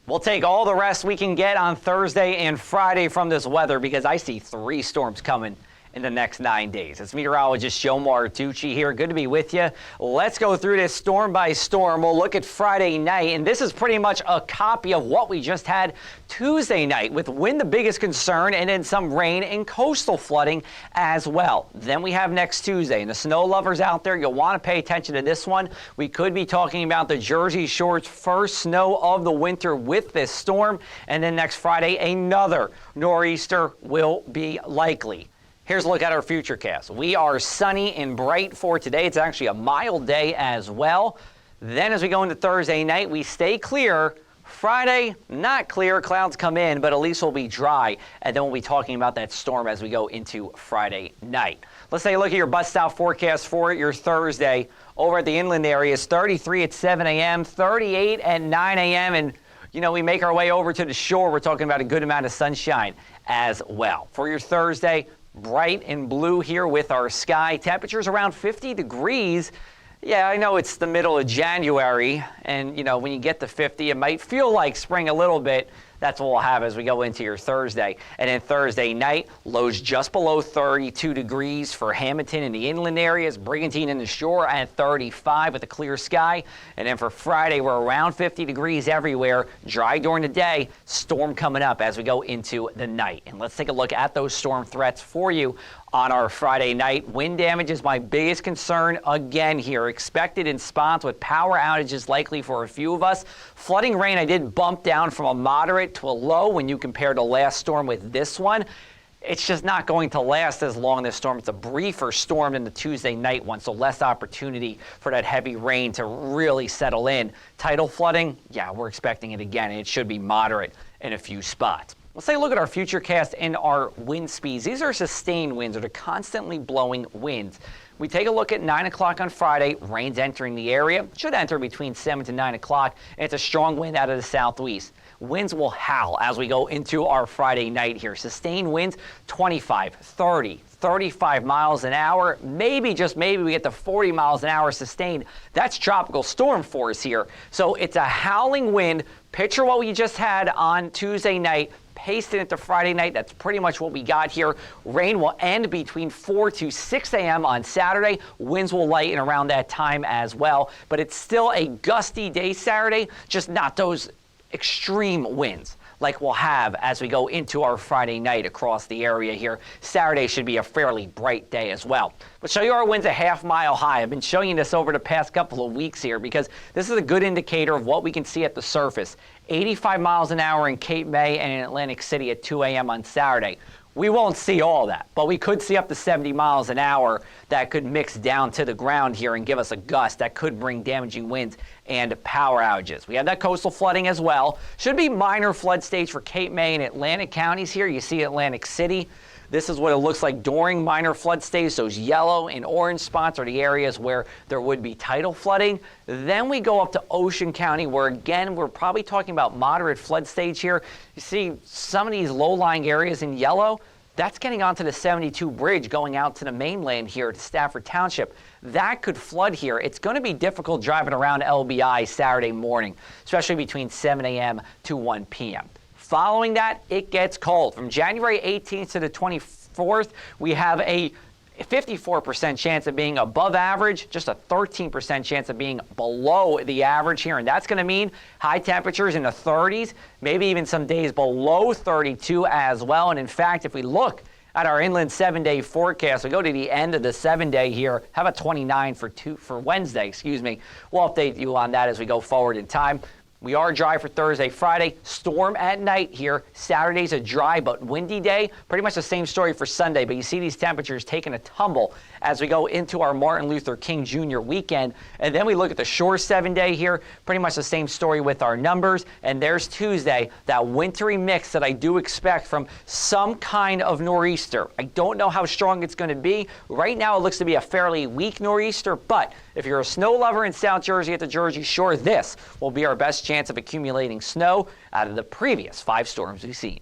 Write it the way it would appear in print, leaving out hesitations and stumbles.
We'll take all the rest we can get on Thursday and Friday from this weather because I see 3 storms coming in the next 9 days. It's meteorologist Joe Martucci here. Good to be with you. Let's go through this storm by storm. We'll look at Friday night, and this is pretty much a copy of what we just had Tuesday night, with wind the biggest concern and then some rain and coastal flooding as well. Then we have next Tuesday, and the snow lovers out there, you'll want to pay attention to this one. We could be talking about the Jersey Shore's first snow of the winter with this storm, and then next Friday, another nor'easter will be likely. Here's a look at our futurecast. We are sunny and bright for today. It's actually a mild day as well. Then as we go into Thursday night, we stay clear. Friday, not clear. Clouds come in, but at least we'll be dry. And then we'll be talking about that storm as we go into Friday night. Let's take a look at your bus-style forecast for your Thursday. Over at the inland areas, 33 at 7 a.m., 38 at 9 a.m., and we make our way over to the shore. We're talking about a good amount of sunshine as well. For your Thursday, bright and blue here with our sky. Temperatures around 50 degrees. Yeah, I know it's the middle of January, and when you get to 50, it might feel like spring a little bit. That's what we'll have as we go into your Thursday. And then Thursday night, lows just below 32 degrees for Hamilton in the inland areas, Brigantine in the shore at 35 with a clear sky. And then for Friday, we're around 50 degrees everywhere, dry during the day, storm coming up as we go into the night. And let's take a look at those storm threats for you on our Friday night. Wind damage is my biggest concern again here. Expected in spots with power outages likely for a few of us. Flooding rain, I did bump down from a moderate to a low when you compare the last storm with this one. It's just not going to last as long, this storm. It's a briefer storm than the Tuesday night one, so less opportunity for that heavy rain to really settle in. Tidal flooding, yeah, we're expecting it again, and it should be moderate in a few spots. Let's take a look at our futurecast and our wind speeds. These are sustained winds, or the constantly blowing winds. We take a look at 9 o'clock on Friday. Rain's entering the area. Should enter between 7 to 9 o'clock. And it's a strong wind out of the southwest. Winds will howl as we go into our Friday night here. Sustained winds 25, 30, 35 miles an hour. Maybe, just maybe, we get to 40 miles an hour sustained. That's tropical storm force here. So it's a howling wind. Picture what we just had on Tuesday night. Paste it into Friday night. That's pretty much what we got here. Rain will end between 4 to 6 a.m. on Saturday. Winds will lighten around that time as well. But it's still a gusty day Saturday, just not those extreme winds like we'll have as we go into our Friday night across the area here. Saturday should be a fairly bright day as well. But show you our winds a half-mile high. I've been showing you this over the past couple of weeks here because this is a good indicator of what we can see at the surface. 85 miles an hour in Cape May and in Atlantic City at 2 a.m. on Saturday. We won't see all that, but we could see up to 70 miles an hour that could mix down to the ground here and give us a gust that could bring damaging winds and power outages. We have that coastal flooding as well. Should be minor flood stage for Cape May and Atlantic counties here. You see Atlantic City. This is what it looks like during minor flood stage. Those yellow and orange spots are the areas where there would be tidal flooding. Then we go up to Ocean County, where again, we're probably talking about moderate flood stage here. You see some of these low-lying areas in yellow. That's getting onto the 72 bridge going out to the mainland here to Stafford Township. That could flood here. It's going to be difficult driving around LBI Saturday morning, especially between 7 a.m. to 1 p.m. Following that, it gets cold. From January 18th to the 24th, we have a 54% chance of being above average, just a 13% chance of being below the average here. And that's going to mean high temperatures in the 30s, maybe even some days below 32 as well. And in fact, if we look at our inland 7-day forecast, we go to the end of the 7-day here. How about 29 for Wednesday? We'll update you on that as we go forward in time. We are dry for Thursday, Friday. Storm at night here. Saturday's a dry but windy day. Pretty much the same story for Sunday, but you see these temperatures taking a tumble as we go into our Martin Luther King Jr. weekend. And then we look at the shore 7-day here. Pretty much the same story with our numbers. And there's Tuesday, that wintry mix that I do expect from some kind of nor'easter. I don't know how strong it's going to be. Right now it looks to be a fairly weak nor'easter, but if you're a snow lover in South Jersey at the Jersey Shore, this will be our best chance of accumulating snow out of the previous 5 storms we've seen.